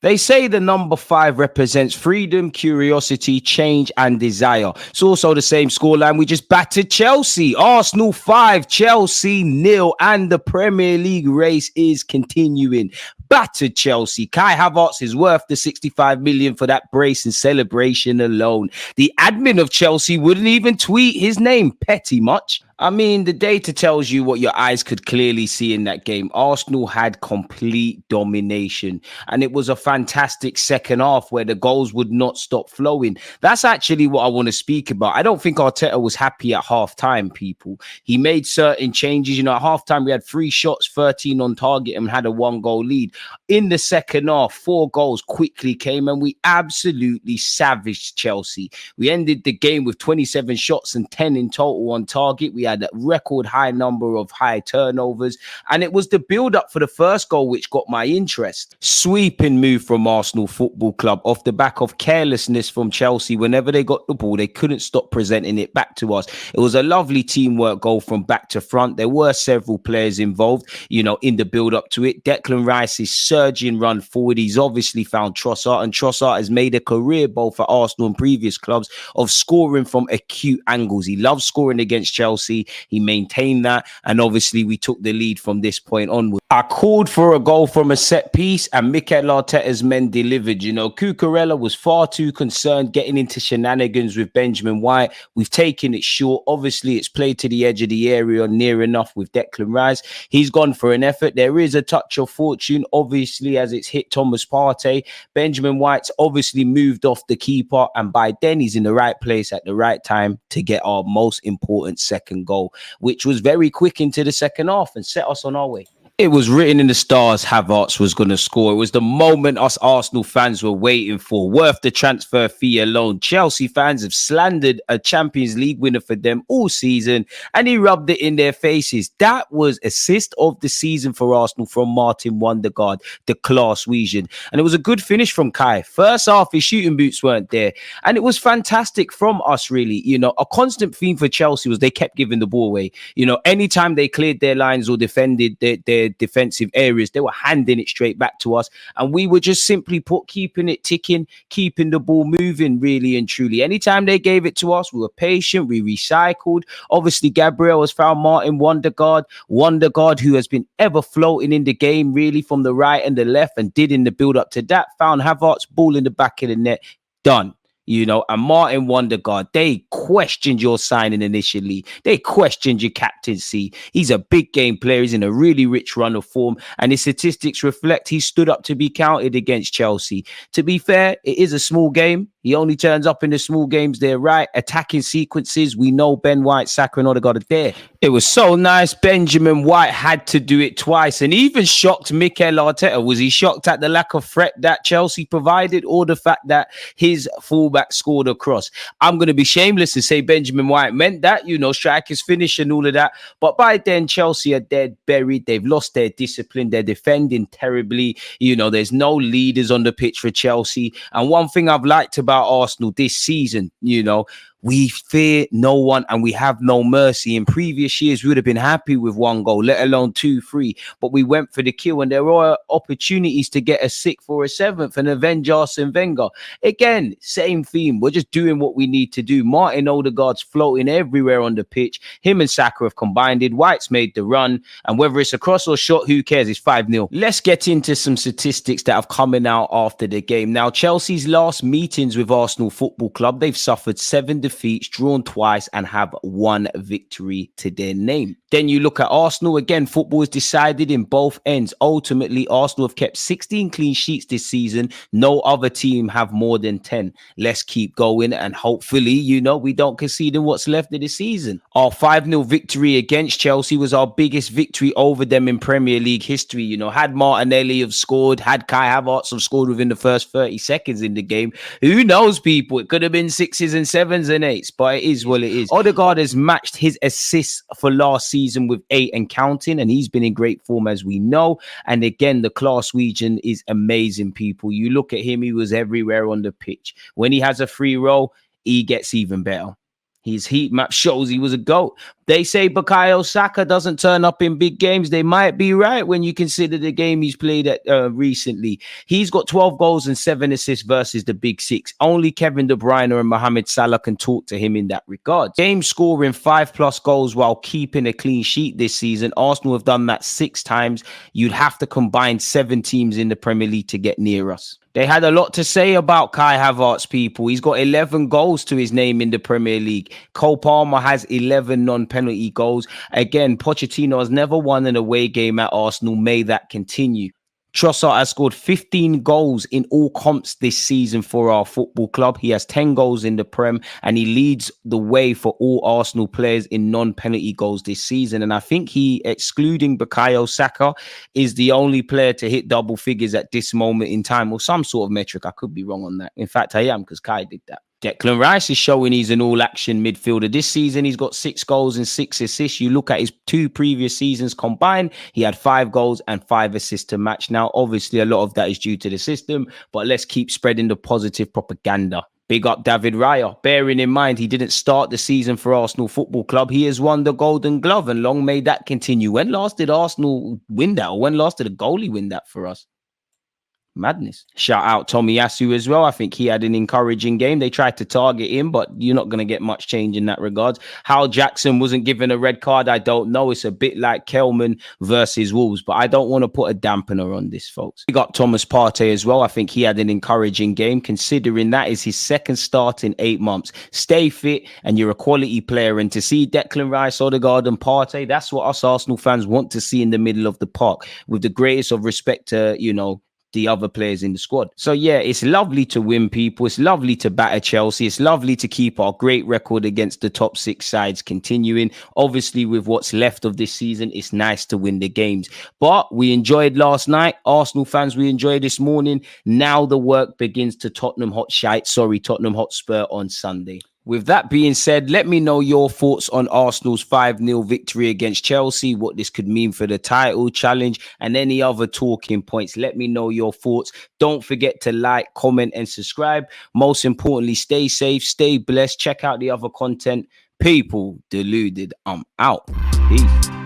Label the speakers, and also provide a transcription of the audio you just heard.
Speaker 1: They say the number 5 represents freedom, curiosity, change, and desire. It's also the same scoreline. We just battered Chelsea. Arsenal 5, Chelsea 0, and the Premier League race is continuing. Battered Chelsea. Kai Havertz is worth the 65 million for that brace and celebration alone. The admin of Chelsea wouldn't even tweet his name. Petty much. I mean, the data tells you what your eyes could clearly see in that game. Arsenal had complete domination, and it was a fantastic second half where the goals would not stop flowing. That's actually what I want to speak about. I don't think Arteta was happy at halftime, people. He made certain changes. You know, at halftime, we had 3 shots, 13 on target, and had a 1-goal lead. In the second half, 4 goals quickly came, and we absolutely savaged Chelsea. We ended the game with 27 shots and 10 in total on target. We had a record high number of high turnovers, and it was the build-up for the first goal which got my interest. Sweeping move from Arsenal Football Club off the back of carelessness from Chelsea. Whenever they got the ball, they couldn't stop presenting it back to us. It was a lovely teamwork goal from back to front. There were several players involved, you know, in the build-up to it. Declan Rice's surging run forward. He's obviously found Trossard, and Trossard has made a career both for Arsenal and previous clubs of scoring from acute angles. He loves scoring against Chelsea. He maintained that, and obviously we took the lead from this point onward. I called for a goal from a set piece, and Mikel Arteta's men delivered. You know, Cucurella was far too concerned getting into shenanigans with Benjamin White. We've taken it short. Obviously, it's played to the edge of the area near enough with Declan Rice. He's gone for an effort. There is a touch of fortune, obviously, as it's hit Thomas Partey. Benjamin White's obviously moved off the keeper, and by then he's in the right place at the right time to get our most important second goal, which was very quick into the second half and set us on our way. It was written in the stars Havertz was going to score. It was the moment us Arsenal fans were waiting for. Worth the transfer fee alone. Chelsea fans have slandered a Champions League winner for them all season, and he rubbed it in their faces. That was assist of the season for Arsenal from Martin Wondergaard, the class Norwegian. And it was a good finish from Kai. First half, his shooting boots weren't there, and it was fantastic from us, really. You know, a constant theme for Chelsea was they kept giving the ball away. You know, anytime they cleared their lines or defended their defensive areas, they were handing it straight back to us, and we were just simply keeping it ticking, keeping the ball moving, really and truly. Anytime they gave it to us, we were patient, we recycled. Obviously, Gabriel has found Martin Wondergaard, who has been ever floating in the game, really, from the right and the left, and did in the build up to that. Found Havertz, ball in the back of the net, done. You know, and Martin Wondergaard, they questioned your signing initially. They questioned your captaincy. He's a big game player. He's in a really rich run of form, and his statistics reflect he stood up to be counted against Chelsea. To be fair, it is a small game. He only turns up in the small games. They're right. Attacking sequences, we know Ben White, Saka, and Odegaard are there. It was so nice. Benjamin White had to do it twice, and even shocked Mikel Arteta. Was he shocked at the lack of threat that Chelsea provided, or the fact that his fullback scored a cross? I'm going to be shameless and say Benjamin White meant that, you know, strikers finish and all of that. But by then, Chelsea are dead buried. They've lost their discipline. They're defending terribly. You know, there's no leaders on the pitch for Chelsea. And one thing I've liked about Arsenal this season, you know, we fear no one and we have no mercy. In previous years, we would have been happy with 1 goal, let alone 2, 3. But we went for the kill, and there were opportunities to get a 6th or a 7th and avenge Arsene Wenger. Again, same theme. We're just doing what we need to do. Martin Odegaard's floating everywhere on the pitch. Him and Saka have combined it. White's made the run. And whether it's a cross or shot, who cares? It's 5-0. Let's get into some statistics that have coming out after the game. Now, Chelsea's last meetings with Arsenal Football Club, they've suffered 7 defeats, drawn twice, and have 1 victory to their name. Then you look at Arsenal. Again, football is decided in both ends. Ultimately, Arsenal have kept 16 clean sheets this season. No other team have more than 10. Let's keep going, and hopefully, you know, we don't concede in what's left of the season. Our 5-0 victory against Chelsea was our biggest victory over them in Premier League history. You know, had Martinelli have scored, had Kai Havertz have scored within the first 30 seconds in the game, who knows, people? It could have been 6s and 7s and 8s, but it is what it is. Odegaard has matched his assists for last season with 8 and counting, and he's been in great form, as we know. And again, the class region is amazing, people. You look at him, he was everywhere on the pitch. When he has a free roll, he gets even better. His heat map shows he was a GOAT. They say Bukayo Saka doesn't turn up in big games. They might be right when you consider the game he's played at recently. He's got 12 goals and 7 assists versus the big six. Only Kevin De Bruyne and Mohamed Salah can talk to him in that regard. Game scoring 5+ goals while keeping a clean sheet this season. Arsenal have done that 6 times. You'd have to combine 7 teams in the Premier League to get near us. They had a lot to say about Kai Havertz, people. He's got 11 goals to his name in the Premier League. Cole Palmer has 11 non-penalty goals. Again, Pochettino has never won an away game at Arsenal. May that continue. Trossard has scored 15 goals in all comps this season for our football club. He has 10 goals in the Prem, and he leads the way for all Arsenal players in non-penalty goals this season. And I think he, excluding Bukayo Saka, is the only player to hit double figures at this moment in time, or some sort of metric. I could be wrong on that. In fact, I am, because Kai did that. Declan Rice is showing he's an all-action midfielder. This season, he's got 6 goals and 6 assists. You look at his 2 previous seasons combined, he had 5 goals and 5 assists to match. Now, obviously, a lot of that is due to the system, but let's keep spreading the positive propaganda. Big up David Raya. Bearing in mind, he didn't start the season for Arsenal Football Club. He has won the Golden Glove, and long may that continue. When last did Arsenal win that? Or when last did a goalie win that for us? Madness. Shout out Tomiyasu as well. I think he had an encouraging game. They tried to target him, but you're not going to get much change in that regard. How Jackson wasn't given a red card, I don't know. It's a bit like Kelman versus Wolves, but I don't want to put a dampener on this, folks. We got Thomas Partey as well. I think he had an encouraging game, considering that is his 2nd start in 8 months. Stay fit, and you're a quality player. And to see Declan Rice, Odegaard, and Partey, that's what us Arsenal fans want to see in the middle of the park. With the greatest of respect to, the other players in the squad. So yeah, it's lovely to win, people. It's lovely to batter Chelsea. It's lovely to keep our great record against the top 6 sides continuing. Obviously, with what's left of this season, it's nice to win the games. But we enjoyed last night. Arsenal fans, we enjoyed this morning. Now the work begins to Tottenham Hotspur on Sunday. With that being said, let me know your thoughts on Arsenal's 5-0 victory against Chelsea, what this could mean for the title challenge, and any other talking points. Let me know your thoughts. Don't forget to like, comment, and subscribe. Most importantly, stay safe, stay blessed. Check out the other content. People, Deluded. I'm out. Peace.